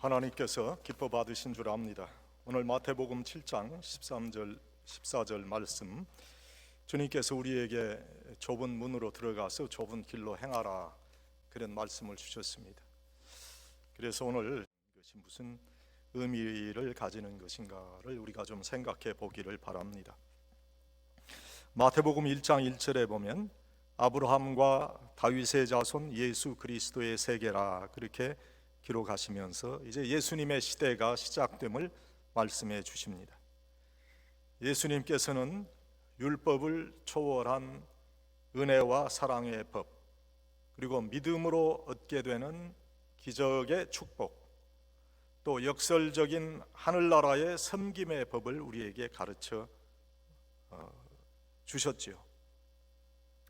하나님께서 기뻐 받으신 줄 압니다. 오늘 마태복음 7장 13절 14절 말씀, 주님께서 우리에게 좁은 문으로 들어가서 좁은 길로 행하라, 그런 말씀을 주셨습니다. 그래서 오늘 이것이 무슨 의미를 가지는 것인가를 우리가 좀 생각해 보기를 바랍니다. 마태복음 1장 1절에 보면 아브라함과 다윗의 자손 예수 그리스도의 세계라, 그렇게 기록하시면서 이제 예수님의 시대가 시작됨을 말씀해 주십니다. 예수님께서는 율법을 초월한 은혜와 사랑의 법, 그리고 믿음으로 얻게 되는 기적의 축복, 또 역설적인 하늘나라의 섬김의 법을 우리에게 가르쳐 주셨지요.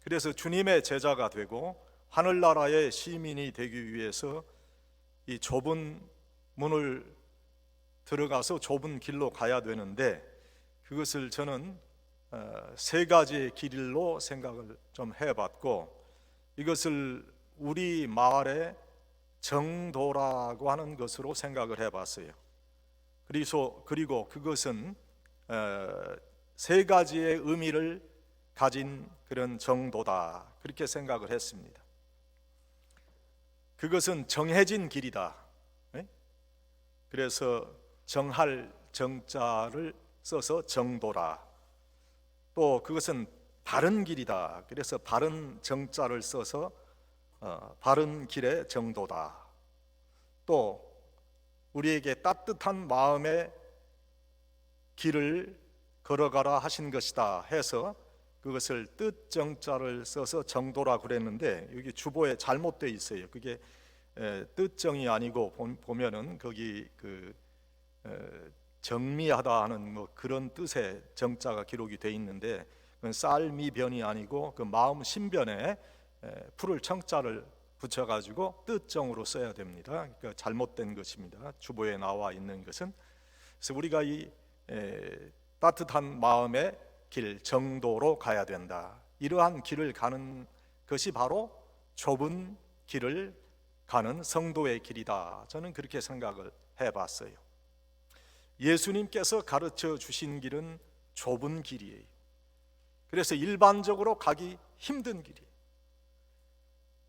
그래서 주님의 제자가 되고 하늘나라의 시민이 되기 위해서 이 좁은 문을 들어가서 좁은 길로 가야 되는데, 그것을 저는 세 가지의 길로 생각을 좀 해봤고, 이것을 우리 말의 정도라고 하는 것으로 생각을 해봤어요. 그리고 그것은 세 가지의 의미를 가진 그런 정도다, 그렇게 생각을 했습니다. 그것은 정해진 길이다. 그래서 정할 정자를 써서 정도라. 또 그것은 바른 길이다. 그래서 바른 정자를 써서 바른 길의 정도다. 또 우리에게 따뜻한 마음의 길을 걸어가라 하신 것이다 해서 그것을 뜻정자를 써서 정도라 그랬는데, 여기 주보에 잘못되어 있어요. 그게 뜻정이 아니고 보면은 거기 정미하다 하는 뭐 그런 뜻의 정자가 기록이 되어 있는데, 그건 쌀미변이 아니고 그 마음 신변에 풀을 청자를 붙여가지고 뜻정으로 써야 됩니다. 그러니까 잘못된 것입니다. 주보에 나와 있는 것은. 그래서 우리가 이 따뜻한 마음의 길, 정도로 가야 된다. 이러한 길을 가는 것이 바로 좁은 길을 가는 성도의 길이다. 저는 그렇게 생각을 해봤어요. 예수님께서 가르쳐 주신 길은 좁은 길이에요. 그래서 일반적으로 가기 힘든 길이에요.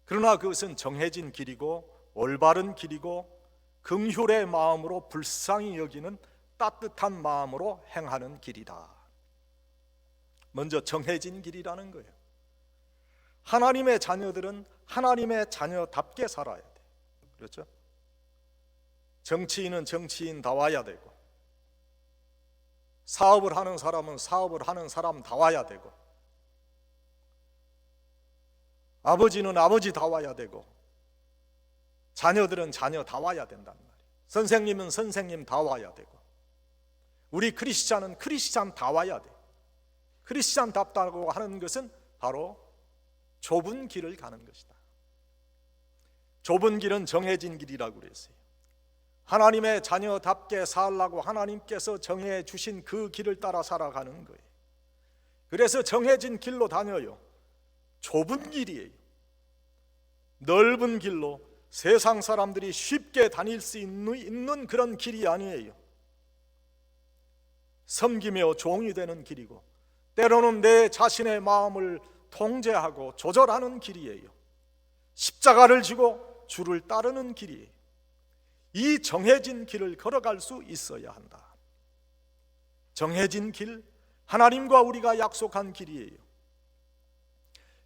그러나 그것은 정해진 길이고 올바른 길이고 긍휼의 마음으로 불쌍히 여기는 따뜻한 마음으로 행하는 길이다. 먼저 정해진 길이라는 거예요. 하나님의 자녀들은 하나님의 자녀답게 살아야 돼. 그렇죠? 정치인은 정치인다워야 되고, 사업을 하는 사람은 사업을 하는 사람다워야 되고, 아버지는 아버지다워야 되고, 자녀들은 자녀다워야 된단 말이에요. 선생님은 선생님다워야 되고, 우리 크리스찬은 크리스찬다워야 돼. 크리스찬답다고 하는 것은 바로 좁은 길을 가는 것이다. 좁은 길은 정해진 길이라고 그랬어요. 하나님의 자녀답게 살라고 하나님께서 정해 주신 그 길을 따라 살아가는 거예요. 그래서 정해진 길로 다녀요. 좁은 길이에요. 넓은 길로 세상 사람들이 쉽게 다닐 수 있는 그런 길이 아니에요. 섬기며 종이 되는 길이고, 때로는 내 자신의 마음을 통제하고 조절하는 길이에요. 십자가를 지고 주를 따르는 길이에요. 이 정해진 길을 걸어갈 수 있어야 한다. 정해진 길, 하나님과 우리가 약속한 길이에요.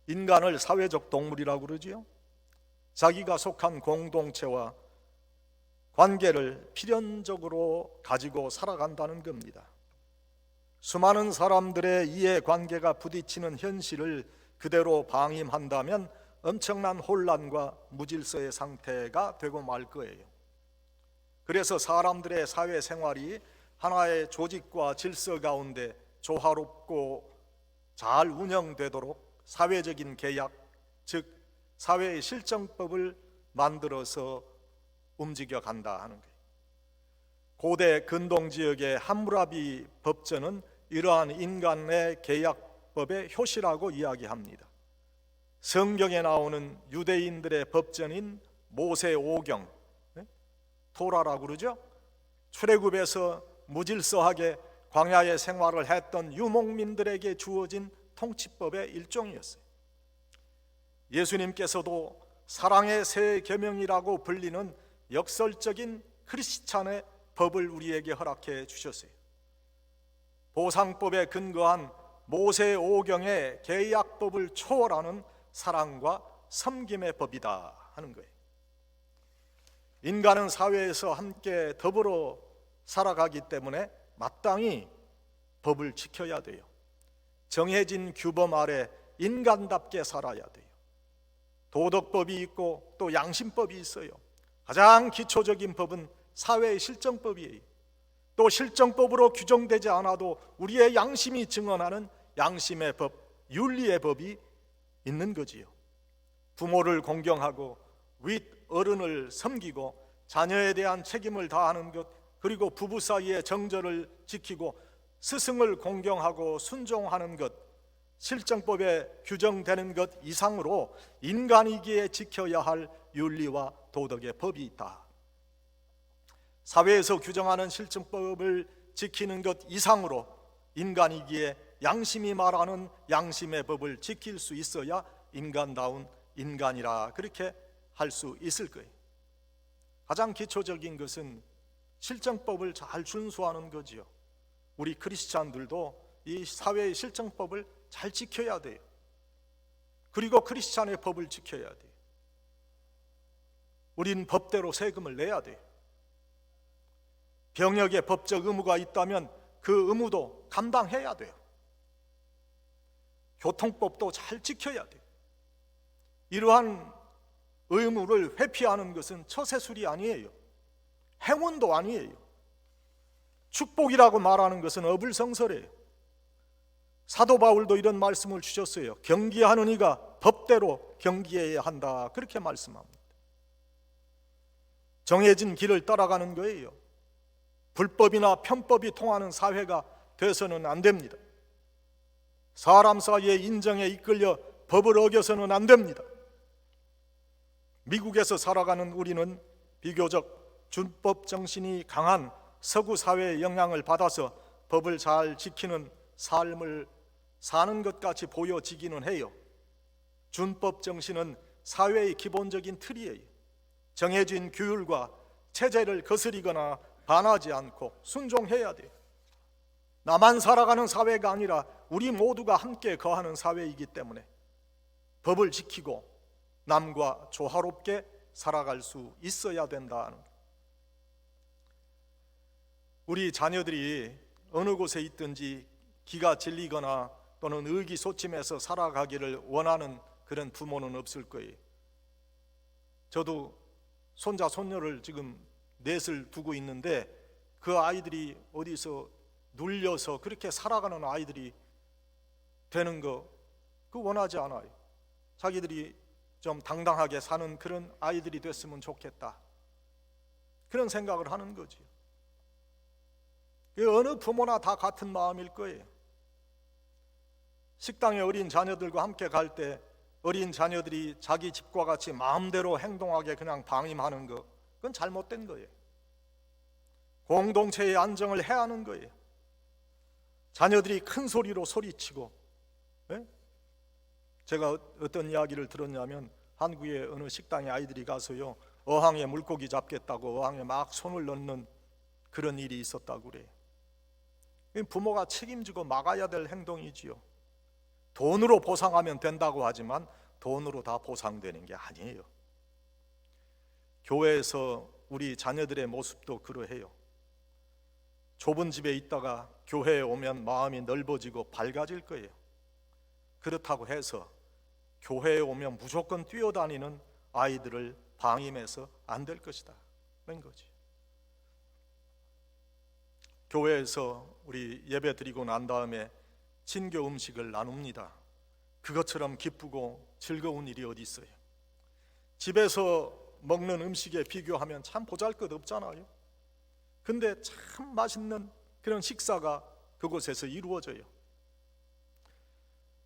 인간을 사회적 동물이라고 그러지요. 자기가 속한 공동체와 관계를 필연적으로 가지고 살아간다는 겁니다. 수많은 사람들의 이해관계가 부딪히는 현실을 그대로 방임한다면 엄청난 혼란과 무질서의 상태가 되고 말 거예요. 그래서 사람들의 사회생활이 하나의 조직과 질서 가운데 조화롭고 잘 운영되도록 사회적인 계약, 즉 사회의 실정법을 만들어서 움직여 간다 하는 거예요. 고대 근동지역의 함무라비 법전은 이러한 인간의 계약법의 효시라고 이야기합니다. 성경에 나오는 유대인들의 법전인 모세 오경, 토라라고 그러죠. 출애굽에서 무질서하게 광야의 생활을 했던 유목민들에게 주어진 통치법의 일종이었어요. 예수님께서도 사랑의 새 계명이라고 불리는 역설적인 크리스찬의 법을 우리에게 허락해 주셨어요. 보상법에 근거한 모세 오경의 계약법을 초월하는 사랑과 섬김의 법이다 하는 거예요. 인간은 사회에서 함께 더불어 살아가기 때문에 마땅히 법을 지켜야 돼요. 정해진 규범 아래 인간답게 살아야 돼요. 도덕법이 있고 또 양심법이 있어요. 가장 기초적인 법은 사회의 실정법이에요. 또 실정법으로 규정되지 않아도 우리의 양심이 증언하는 양심의 법, 윤리의 법이 있는 거지요. 부모를 공경하고 윗 어른을 섬기고 자녀에 대한 책임을 다하는 것, 그리고 부부 사이의 정절을 지키고 스승을 공경하고 순종하는 것, 실정법에 규정되는 것 이상으로 인간이기에 지켜야 할 윤리와 도덕의 법이 있다. 사회에서 규정하는 실정법을 지키는 것 이상으로 인간이기에 양심이 말하는 양심의 법을 지킬 수 있어야 인간다운 인간이라 그렇게 할 수 있을 거예요. 가장 기초적인 것은 실정법을 잘 준수하는 거지요. 우리 크리스찬들도 이 사회의 실정법을 잘 지켜야 돼요. 그리고 크리스찬의 법을 지켜야 돼요. 우린 법대로 세금을 내야 돼요. 병역에 법적 의무가 있다면 그 의무도 감당해야 돼요. 교통법도 잘 지켜야 돼요. 이러한 의무를 회피하는 것은 처세술이 아니에요. 행운도 아니에요. 축복이라고 말하는 것은 어불성설이에요. 사도 바울도 이런 말씀을 주셨어요. 경기하는 이가 법대로 경기해야 한다, 그렇게 말씀합니다. 정해진 길을 따라가는 거예요. 불법이나 편법이 통하는 사회가 돼서는 안 됩니다. 사람 사이의 인정에 이끌려 법을 어겨서는 안 됩니다. 미국에서 살아가는 우리는 비교적 준법 정신이 강한 서구 사회의 영향을 받아서 법을 잘 지키는 삶을 사는 것 같이 보여지기는 해요. 준법 정신은 사회의 기본적인 틀이에요. 정해진 규율과 체제를 거스리거나 반하지 않고 순종해야 돼요. 나만 살아가는 사회가 아니라 우리 모두가 함께 거하는 사회이기 때문에 법을 지키고 남과 조화롭게 살아갈 수 있어야 된다는 거예요. 우리 자녀들이 어느 곳에 있든지 기가 질리거나 또는 의기소침해서 살아가기를 원하는 그런 부모는 없을 거예요. 저도 손자 손녀를 지금 넷을 두고 있는데 그 아이들이 어디서 눌려서 그렇게 살아가는 아이들이 되는 거 그 원하지 않아요. 자기들이 좀 당당하게 사는 그런 아이들이 됐으면 좋겠다, 그런 생각을 하는 거지. 어느 부모나 다 같은 마음일 거예요. 식당에 어린 자녀들과 함께 갈 때 어린 자녀들이 자기 집과 같이 마음대로 행동하게 그냥 방임하는 거, 그건 잘못된 거예요. 공동체의 안정을 해야 하는 거예요. 자녀들이 큰 소리로 소리치고, 제가 어떤 이야기를 들었냐면 한국의 어느 식당에 아이들이 가서요, 어항에 물고기 잡겠다고 어항에 막 손을 넣는 그런 일이 있었다고 그래요. 부모가 책임지고 막아야 될 행동이지요. 돈으로 보상하면 된다고 하지만 돈으로 다 보상되는 게 아니에요. 교회에서 우리 자녀들의 모습도 그러해요. 좁은 집에 있다가 교회에 오면 마음이 넓어지고 밝아질 거예요. 그렇다고 해서 교회에 오면 무조건 뛰어다니는 아이들을 방임해서 안 될 것이다 그런 거지. 교회에서 우리 예배 드리고 난 다음에 친교 음식을 나눕니다. 그것처럼 기쁘고 즐거운 일이 어디 있어요? 집에서 먹는 음식에 비교하면 참 보잘것없잖아요. 근데 참 맛있는 그런 식사가 그곳에서 이루어져요.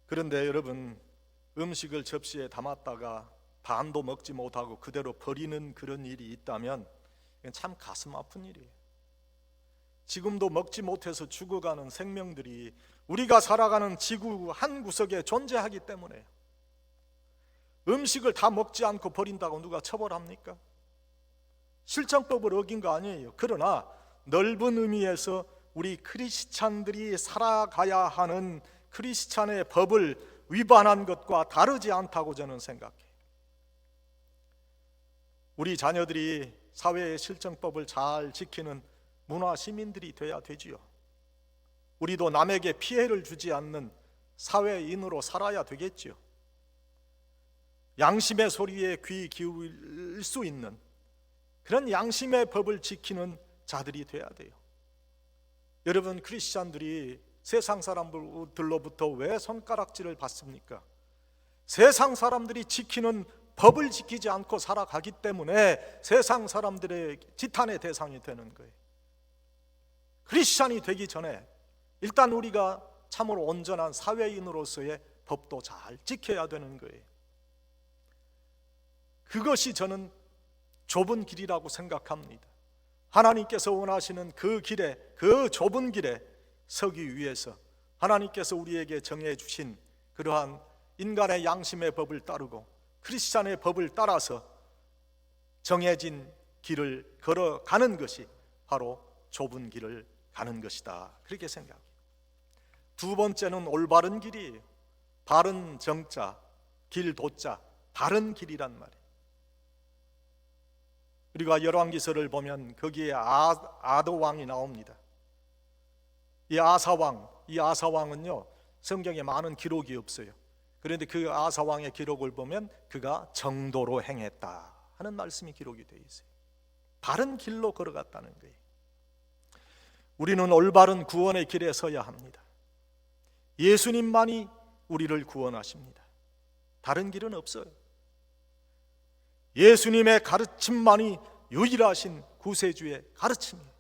그런데 여러분, 음식을 접시에 담았다가 반도 먹지 못하고 그대로 버리는 그런 일이 있다면 이건 참 가슴 아픈 일이에요. 지금도 먹지 못해서 죽어가는 생명들이 우리가 살아가는 지구 한 구석에 존재하기 때문에 음식을 다 먹지 않고 버린다고 누가 처벌합니까? 실정법을 어긴 거 아니에요. 그러나 넓은 의미에서 우리 크리스찬들이 살아가야 하는 크리스찬의 법을 위반한 것과 다르지 않다고 저는 생각해요. 우리 자녀들이 사회의 실정법을 잘 지키는 문화 시민들이 돼야 되지요. 우리도 남에게 피해를 주지 않는 사회인으로 살아야 되겠지요. 양심의 소리에 귀 기울일 수 있는 그런 양심의 법을 지키는 자들이 돼야 돼요. 여러분, 크리스찬들이 세상 사람들로부터 왜 손가락질을 받습니까? 세상 사람들이 지키는 법을 지키지 않고 살아가기 때문에 세상 사람들의 지탄의 대상이 되는 거예요. 크리스찬이 되기 전에 일단 우리가 참으로 온전한 사회인으로서의 법도 잘 지켜야 되는 거예요. 그것이 저는 좁은 길이라고 생각합니다. 하나님께서 원하시는 그 길에, 그 좁은 길에 서기 위해서 하나님께서 우리에게 정해 주신 그러한 인간의 양심의 법을 따르고 크리스찬의 법을 따라서 정해진 길을 걸어가는 것이 바로 좁은 길을 가는 것이다, 그렇게 생각해요. 두 번째는 올바른 길이에요. 바른 정자, 길 도자, 바른 길이란 말이에요. 우리가 열왕기서를 보면 거기에 아도 왕이 나옵니다. 이 아사왕은요 성경에 많은 기록이 없어요. 그런데 그 아사왕의 기록을 보면 그가 정도로 행했다 하는 말씀이 기록이 되어 있어요. 바른 길로 걸어갔다는 거예요. 우리는 올바른 구원의 길에 서야 합니다. 예수님만이 우리를 구원하십니다. 다른 길은 없어요. 예수님의 가르침만이 유일하신 구세주의 가르침이에요.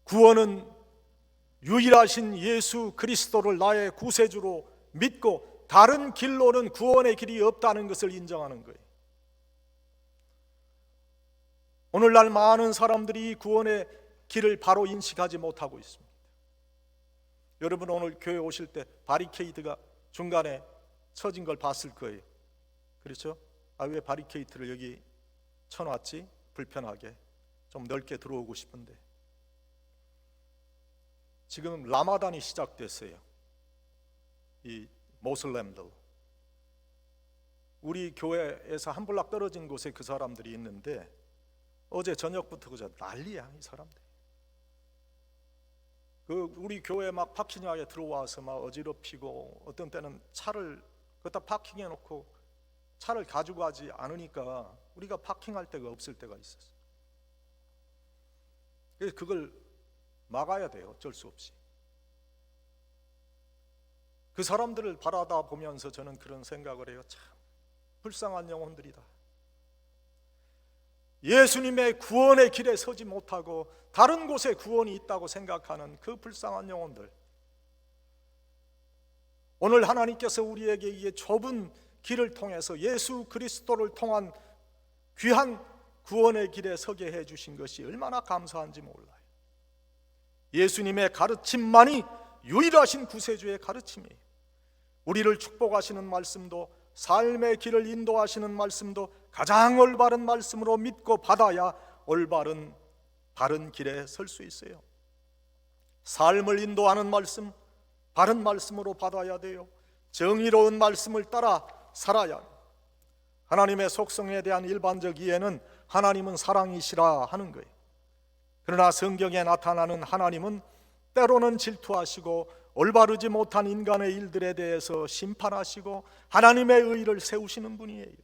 구원은 유일하신 예수 그리스도를 나의 구세주로 믿고 다른 길로는 구원의 길이 없다는 것을 인정하는 거예요. 오늘날 많은 사람들이 구원의 길을 바로 인식하지 못하고 있습니다. 여러분, 오늘 교회 오실 때 바리케이드가 중간에 쳐진 걸 봤을 거예요. 그렇죠? 왜 바리케이트를 여기 쳐놨지? 불편하게 좀 넓게 들어오고 싶은데. 지금 라마단이 시작됐어요. 이 모슬렘들, 우리 교회에서 한 블락 떨어진 곳에 그 사람들이 있는데 어제 저녁부터 그저 난리야, 이 사람들. 우리 교회 막 파킹장에 들어와서 막 어지럽히고, 어떤 때는 차를 갖다 파킹해 놓고 차를 가지고 가지 않으니까 우리가 파킹할 데가 없을 때가 있었어요. 그래서 그걸 막아야 돼요, 어쩔 수 없이. 그 사람들을 바라다 보면서 저는 그런 생각을 해요. 참 불쌍한 영혼들이다. 예수님의 구원의 길에 서지 못하고 다른 곳에 구원이 있다고 생각하는 그 불쌍한 영혼들. 오늘 하나님께서 우리에게 이 좁은 길을 통해서 예수 그리스도를 통한 귀한 구원의 길에 서게 해주신 것이 얼마나 감사한지 몰라요. 예수님의 가르침만이 유일하신 구세주의 가르침이에요. 우리를 축복하시는 말씀도, 삶의 길을 인도하시는 말씀도 가장 올바른 말씀으로 믿고 받아야 올바른 바른 길에 설 수 있어요. 삶을 인도하는 말씀, 바른 말씀으로 받아야 돼요. 정의로운 말씀을 따라 살아야 해요. 하나님의 속성에 대한 일반적 이해는 하나님은 사랑이시라 하는 거예요. 그러나 성경에 나타나는 하나님은 때로는 질투하시고 올바르지 못한 인간의 일들에 대해서 심판하시고 하나님의 의를 세우시는 분이에요.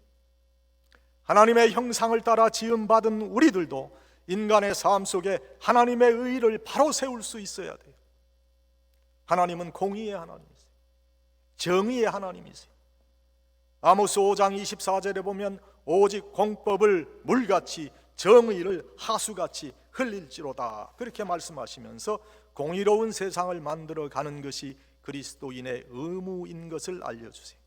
하나님의 형상을 따라 지음받은 우리들도 인간의 삶 속에 하나님의 의를 바로 세울 수 있어야 돼요. 하나님은 공의의 하나님이세요. 정의의 하나님이세요. 아모스 5장 24절에 보면 오직 공법을 물같이 정의를 하수같이 흘릴지로다, 그렇게 말씀하시면서 공의로운 세상을 만들어가는 것이 그리스도인의 의무인 것을 알려주세요.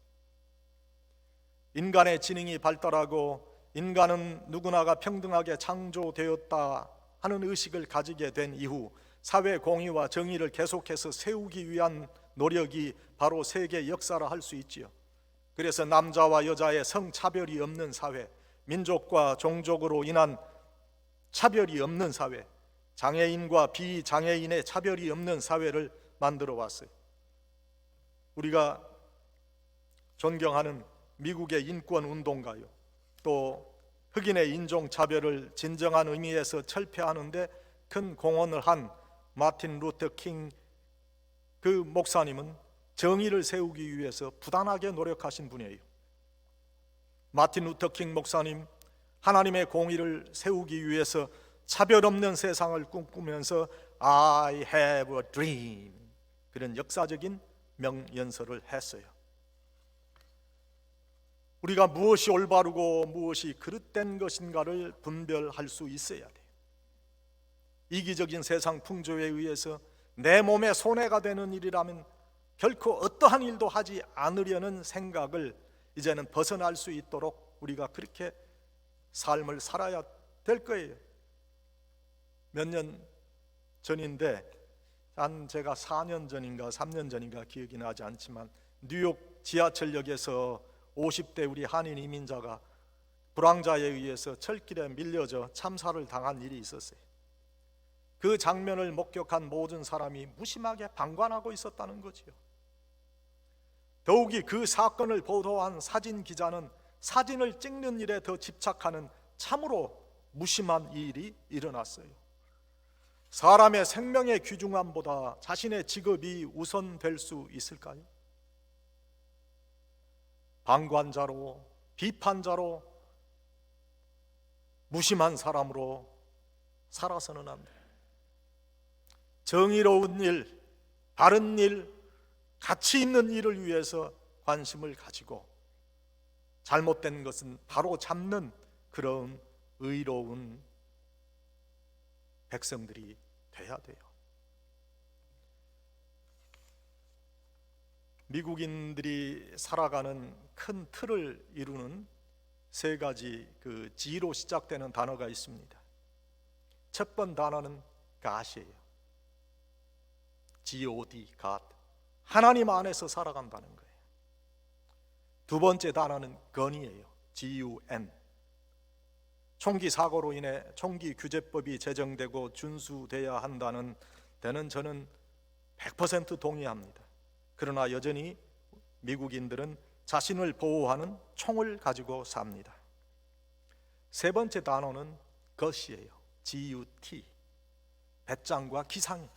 인간의 지능이 발달하고 인간은 누구나가 평등하게 창조되었다 하는 의식을 가지게 된 이후 사회 공의와 정의를 계속해서 세우기 위한 노력이 바로 세계 역사라 할 수 있지요. 그래서 남자와 여자의 성차별이 없는 사회, 민족과 종족으로 인한 차별이 없는 사회, 장애인과 비장애인의 차별이 없는 사회를 만들어 왔어요. 우리가 존경하는 미국의 인권운동가요, 또 흑인의 인종차별을 진정한 의미에서 철폐하는데 큰 공헌을 한 마틴 루터 킹 그 목사님은 정의를 세우기 위해서 부단하게 노력하신 분이에요. 마틴 루터 킹 목사님, 하나님의 공의를 세우기 위해서 차별 없는 세상을 꿈꾸면서 I have a dream, 그런 역사적인 명연설을 했어요. 우리가 무엇이 올바르고 무엇이 그릇된 것인가를 분별할 수 있어야 돼요. 이기적인 세상 풍조에 의해서 내 몸에 손해가 되는 일이라면 결코 어떠한 일도 하지 않으려는 생각을 이제는 벗어날 수 있도록 우리가 그렇게 삶을 살아야 될 거예요. 몇 년 전인데, 제가 4년 전인가 3년 전인가 기억이 나지 않지만 뉴욕 지하철역에서 50대 우리 한인 이민자가 불황자에 의해서 철길에 밀려져 참사를 당한 일이 있었어요. 그 장면을 목격한 모든 사람이 무심하게 방관하고 있었다는 거지요. 더욱이 그 사건을 보도한 사진 기자는 사진을 찍는 일에 더 집착하는 참으로 무심한 일이 일어났어요. 사람의 생명의 귀중함보다 자신의 직업이 우선될 수 있을까요? 방관자로, 비판자로, 무심한 사람으로 살아서는 안 돼요. 정의로운 일, 바른 일, 가치 있는 일을 위해서 관심을 가지고 잘못된 것은 바로 잡는 그런 의로운 백성들이 돼야 돼요. 미국인들이 살아가는 큰 틀을 이루는 세 가지 그 G로 시작되는 단어가 있습니다. 첫 번 단어는 God이에요. God, God. 하나님 안에서 살아간다는 거예요. 두 번째 단어는 Gun이에요. Gun. 총기 사고로 인해 총기 규제법이 제정되고 준수돼야 한다는 데는 저는 100% 동의합니다. 그러나 여전히 미국인들은 자신을 보호하는 총을 가지고 삽니다. 세 번째 단어는 Gut이에요. Gut. 배짱과 기상.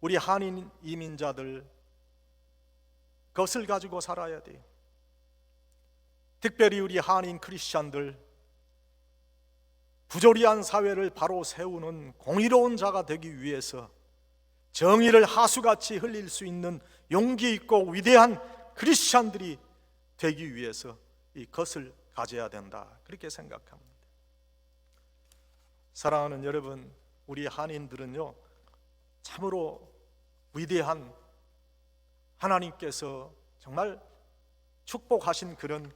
우리 한인 이민자들 그것을 가지고 살아야 돼요. 특별히 우리 한인 크리스찬들, 부조리한 사회를 바로 세우는 공의로운 자가 되기 위해서 정의를 하수같이 흘릴 수 있는 용기 있고 위대한 크리스찬들이 되기 위해서 이 것을 가져야 된다, 그렇게 생각합니다. 사랑하는 여러분, 우리 한인들은요 참으로 위대한 하나님께서 정말 축복하신 그런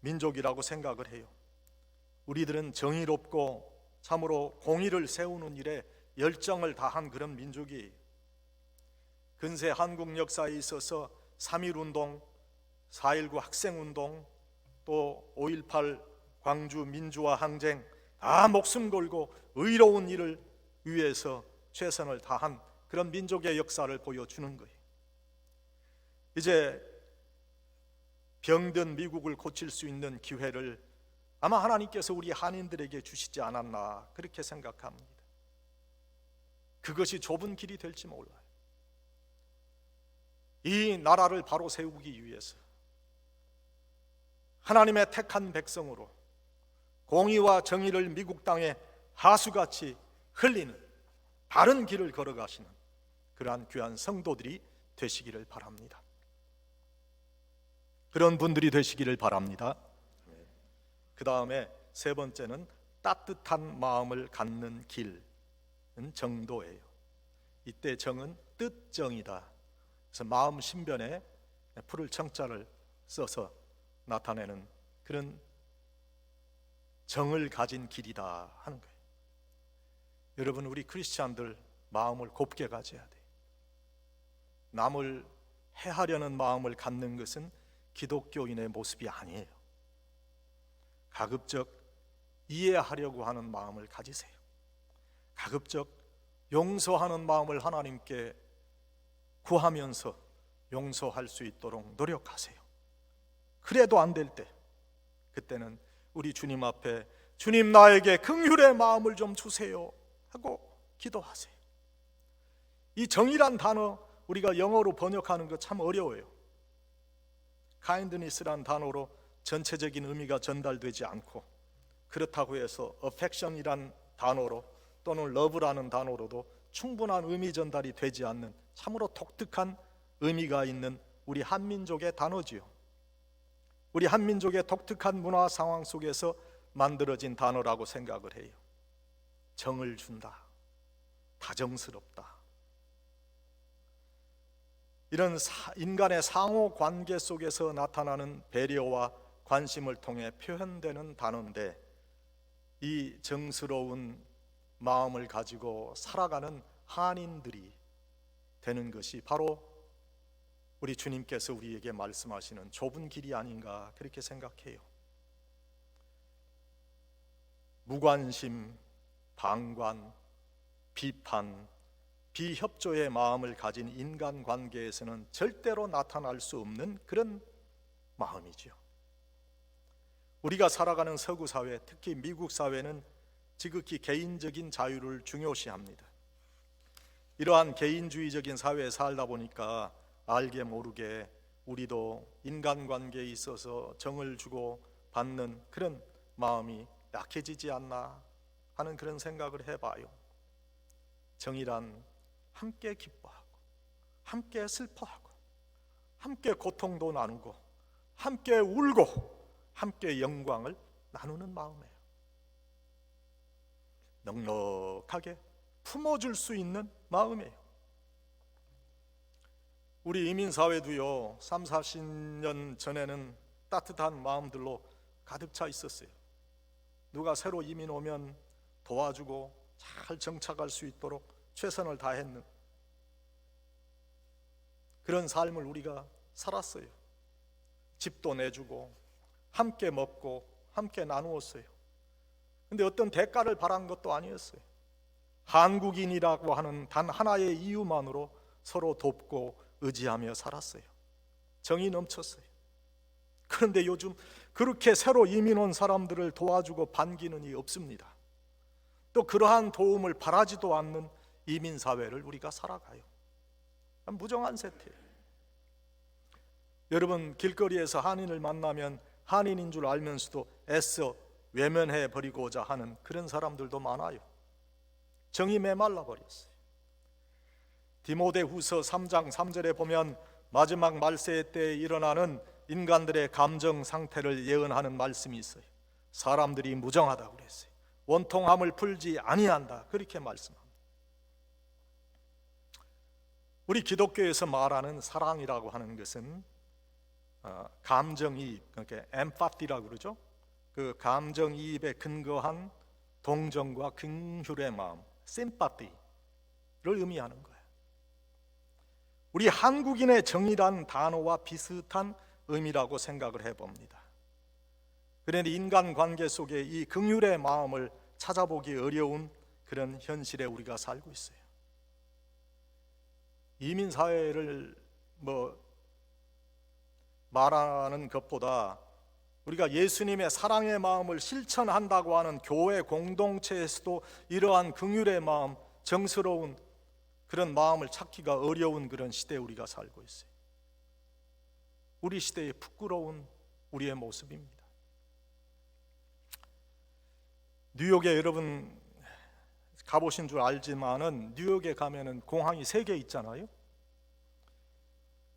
민족이라고 생각을 해요. 우리들은 정의롭고 참으로 공의를 세우는 일에 열정을 다한 그런 민족이에요. 근세 한국 역사에 있어서 3.1운동, 4.19 학생운동, 또 5.18 광주 민주화 항쟁, 다 목숨 걸고 의로운 일을 위해서 최선을 다한 그런 민족의 역사를 보여주는 거예요. 이제 병든 미국을 고칠 수 있는 기회를 아마 하나님께서 우리 한인들에게 주시지 않았나, 그렇게 생각합니다. 그것이 좁은 길이 될지 몰라요. 이 나라를 바로 세우기 위해서 하나님의 택한 백성으로 공의와 정의를 미국 땅에 하수같이 흘리는 바른 길을 걸어가시는 그러한 귀한 성도들이 되시기를 바랍니다. 그런 분들이 되시기를 바랍니다. 그 다음에 세 번째는 따뜻한 마음을 갖는 길은 정도예요. 이때 정은 뜻정이다. 그래서 마음 신변에 풀을 청자를 써서 나타내는 그런 정을 가진 길이다 하는 거예요. 여러분, 우리 크리스찬들 마음을 곱게 가져야 돼요. 남을 해하려는 마음을 갖는 것은 기독교인의 모습이 아니에요. 가급적 이해하려고 하는 마음을 가지세요. 가급적 용서하는 마음을 하나님께 구하면서 용서할 수 있도록 노력하세요. 그래도 안 될 때, 그때는 우리 주님 앞에 주님, 나에게 긍휼의 마음을 좀 주세요 하고 기도하세요. 이 정의란 단어 우리가 영어로 번역하는 거 참 어려워요. kindness란 단어로 전체적인 의미가 전달되지 않고, 그렇다고 해서 affection이란 단어로 또는 love라는 단어로도 충분한 의미 전달이 되지 않는 참으로 독특한 의미가 있는 우리 한민족의 단어지요. 우리 한민족의 독특한 문화 상황 속에서 만들어진 단어라고 생각을 해요. 정을 준다, 다정스럽다, 이런 인간의 상호 관계 속에서 나타나는 배려와 관심을 통해 표현되는 단어인데, 이 정스러운 마음을 가지고 살아가는 한인들이 되는 것이 바로 우리 주님께서 우리에게 말씀하시는 좁은 길이 아닌가, 그렇게 생각해요. 무관심, 방관, 비판, 비협조의 마음을 가진 인간관계에서는 절대로 나타날 수 없는 그런 마음이죠. 우리가 살아가는 서구 사회, 특히 미국 사회는 지극히 개인적인 자유를 중요시합니다. 이러한 개인주의적인 사회에 살다 보니까 알게 모르게 우리도 인간관계에 있어서 정을 주고 받는 그런 마음이 약해지지 않나 하는 그런 생각을 해봐요. 정이란 함께 기뻐하고, 함께 슬퍼하고, 함께 고통도 나누고, 함께 울고, 함께 영광을 나누는 마음이에요. 넉넉하게 품어줄 수 있는 마음이에요. 우리 이민사회도요, 30-40년 전에는 따뜻한 마음들로 가득 차 있었어요. 누가 새로 이민 오면 도와주고 잘 정착할 수 있도록 최선을 다했는 그런 삶을 우리가 살았어요. 집도 내주고 함께 먹고 함께 나누었어요. 근데 어떤 대가를 바란 것도 아니었어요. 한국인이라고 하는 단 하나의 이유만으로 서로 돕고 의지하며 살았어요. 정이 넘쳤어요. 그런데 요즘 그렇게 새로 이민 온 사람들을 도와주고 반기는 이 없습니다. 또 그러한 도움을 바라지도 않는 이민사회를 우리가 살아가요. 무정한 세태예요. 여러분, 길거리에서 한인을 만나면 한인인 줄 알면서도 애써 외면해 버리고자 하는 그런 사람들도 많아요. 정이 메말라 버렸어요. 디모데후서 3장 3절에 보면 마지막 말세 때에 일어나는 인간들의 감정 상태를 예언하는 말씀이 있어요. 사람들이 무정하다고 그랬어요. 원통함을 풀지 아니한다, 그렇게 말씀합니다. 우리 기독교에서 말하는 사랑이라고 하는 것은 감정이입, 그러니까 엠파티라고 그러죠. 그 감정이입에 근거한 동정과 긍휼의 마음, 심파티를 의미하는 거예요. 우리 한국인의 정이란 단어와 비슷한 의미라고 생각을 해봅니다. 그런데 인간관계 속에 이 긍휼의 마음을 찾아보기 어려운 그런 현실에 우리가 살고 있어요. 이민사회를 말하는 것보다 우리가 예수님의 사랑의 마음을 실천한다고 하는 교회 공동체에서도 이러한 긍휼의 마음, 정스러운 그런 마음을 찾기가 어려운 그런 시대에 우리가 살고 있어요. 우리 시대에 부끄러운 우리의 모습입니다. 뉴욕에 여러분 가보신 줄 알지만은 뉴욕에 가면은 공항이 3개 있잖아요.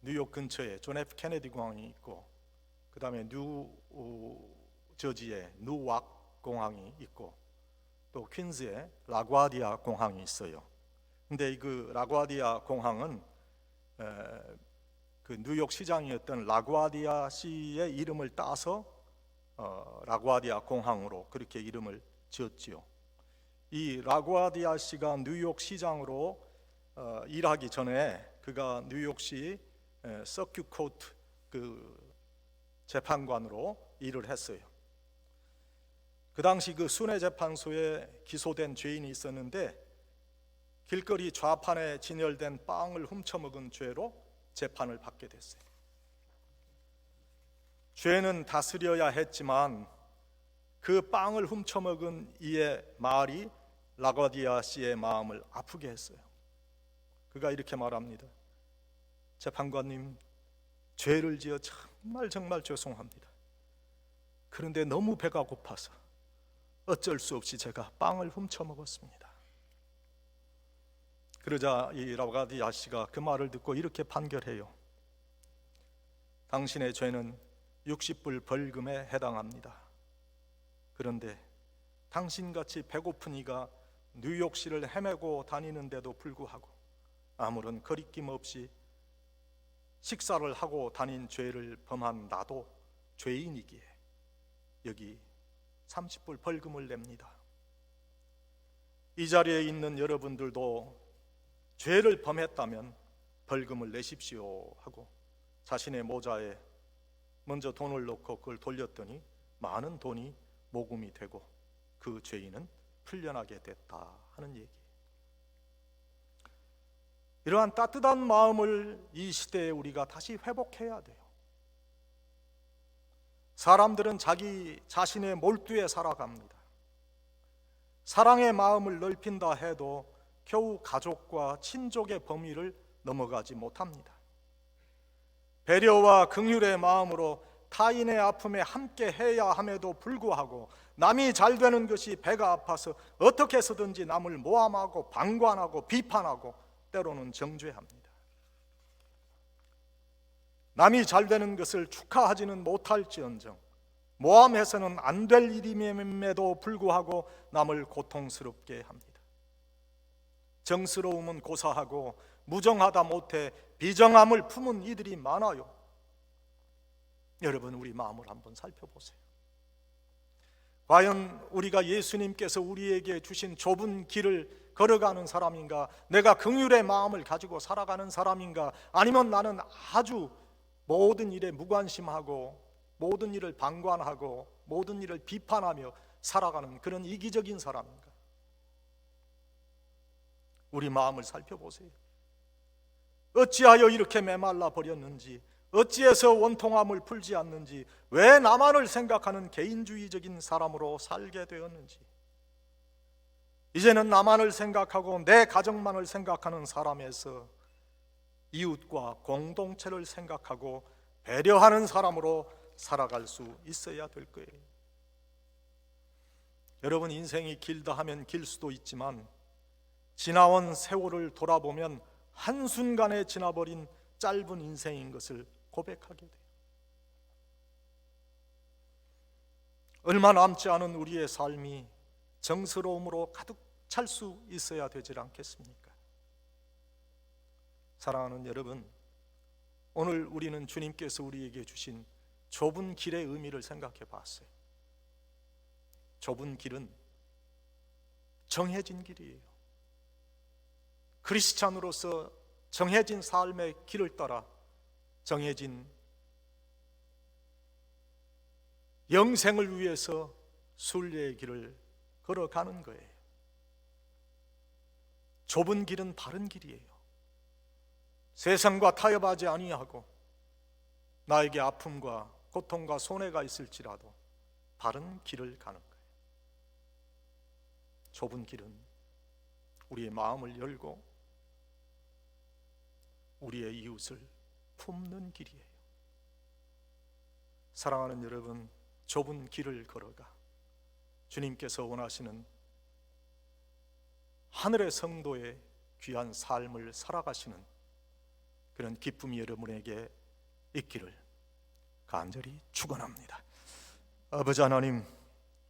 뉴욕 근처에 존 F 케네디 공항이 있고, 그 다음에 뉴저지에 누왁 공항이 있고, 또 퀸즈에 라과디아 공항이 있어요. 근데 그 라과디아 공항은 그 뉴욕 시장이었던 라과디아 씨의 이름을 따서 라구아디아 공항으로 그렇게 이름을 지었지요. 이 라구아디아시가 뉴욕 시장으로 일하기 전에 그가 뉴욕시 서큐 코트 그 재판관으로 일을 했어요. 그 당시 그 순회 재판소에 기소된 죄인이 있었는데 길거리 좌판에 진열된 빵을 훔쳐먹은 죄로 재판을 받게 됐어요. 죄는 다스려야 했지만 그 빵을 훔쳐먹은 이의 말이 라구아디아 씨의 마음을 아프게 했어요. 그가 이렇게 말합니다. 재판관님, 죄를 지어 정말 죄송합니다. 그런데 너무 배가 고파서 어쩔 수 없이 제가 빵을 훔쳐먹었습니다. 그러자 이 라구아디아 씨가 그 말을 듣고 이렇게 판결해요. 당신의 죄는 60불 벌금에 해당합니다. 그런데 당신같이 배고픈 이가 뉴욕시를 헤매고 다니는데도 불구하고 아무런 거리낌 없이 식사를 하고 다닌 죄를 범한 나도 죄인이기에 여기 30불 벌금을 냅니다. 이 자리에 있는 여러분들도 죄를 범했다면 벌금을 내십시오 하고 자신의 모자에 먼저 돈을 넣고 그걸 돌렸더니 많은 돈이 모금이 되고 그 죄인은 풀려나게 됐다 하는 얘기. 이러한 따뜻한 마음을 이 시대에 우리가 다시 회복해야 돼요. 사람들은 자기 자신의 몰두에 살아갑니다. 사랑의 마음을 넓힌다 해도 겨우 가족과 친족의 범위를 넘어가지 못합니다. 배려와 긍휼의 마음으로 타인의 아픔에 함께 해야 함에도 불구하고 남이 잘 되는 것이 배가 아파서 어떻게 해서든지 남을 모함하고 방관하고 비판하고 때로는 정죄합니다. 남이 잘 되는 것을 축하하지는 못할지언정 모함해서는 안 될 일임에도 불구하고 남을 고통스럽게 합니다. 정스러움은 고사하고 무정하다 못해 비정함을 품은 이들이 많아요. 여러분, 우리 마음을 한번 살펴보세요. 과연 우리가 예수님께서 우리에게 주신 좁은 길을 걸어가는 사람인가? 내가 긍휼의 마음을 가지고 살아가는 사람인가? 아니면 나는 아주 모든 일에 무관심하고 모든 일을 방관하고 모든 일을 비판하며 살아가는 그런 이기적인 사람인가? 우리 마음을 살펴보세요. 어찌하여 이렇게 메말라 버렸는지, 어찌해서 원통함을 풀지 않는지, 왜 나만을 생각하는 개인주의적인 사람으로 살게 되었는지, 이제는 나만을 생각하고 내 가정만을 생각하는 사람에서 이웃과 공동체를 생각하고 배려하는 사람으로 살아갈 수 있어야 될 거예요. 여러분, 인생이 길다 하면 길 수도 있지만 지나온 세월을 돌아보면 한순간에 지나버린 짧은 인생인 것을 고백하게 돼요. 얼마 남지 않은 우리의 삶이 정스러움으로 가득 찰 수 있어야 되지 않겠습니까? 사랑하는 여러분, 오늘 우리는 주님께서 우리에게 주신 좁은 길의 의미를 생각해 봤어요. 좁은 길은 정해진 길이에요. 크리스찬으로서 정해진 삶의 길을 따라 정해진 영생을 위해서 순례의 길을 걸어가는 거예요. 좁은 길은 바른 길이에요. 세상과 타협하지 아니하고 나에게 아픔과 고통과 손해가 있을지라도 바른 길을 가는 거예요. 좁은 길은 우리의 마음을 열고 우리의 이웃을 품는 길이에요. 사랑하는 여러분, 좁은 길을 걸어가 주님께서 원하시는 하늘의 성도의 귀한 삶을 살아가시는 그런 기쁨이 여러분에게 있기를 간절히 축원합니다. 아버지 하나님,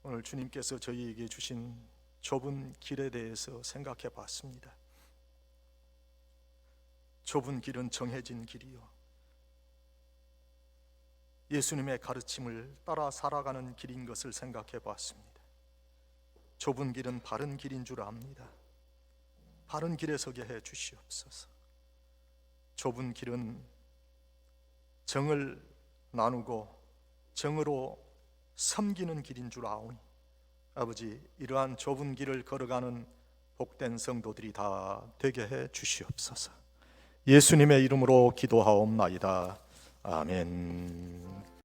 오늘 주님께서 저희에게 주신 좁은 길에 대해서 생각해 봤습니다. 좁은 길은 정해진 길이요, 예수님의 가르침을 따라 살아가는 길인 것을 생각해 보았습니다. 좁은 길은 바른 길인 줄 압니다. 바른 길에 서게 해 주시옵소서. 좁은 길은 정을 나누고 정으로 섬기는 길인 줄 아오니 아버지, 이러한 좁은 길을 걸어가는 복된 성도들이 다 되게 해 주시옵소서. 예수님의 이름으로 기도하옵나이다. 아멘.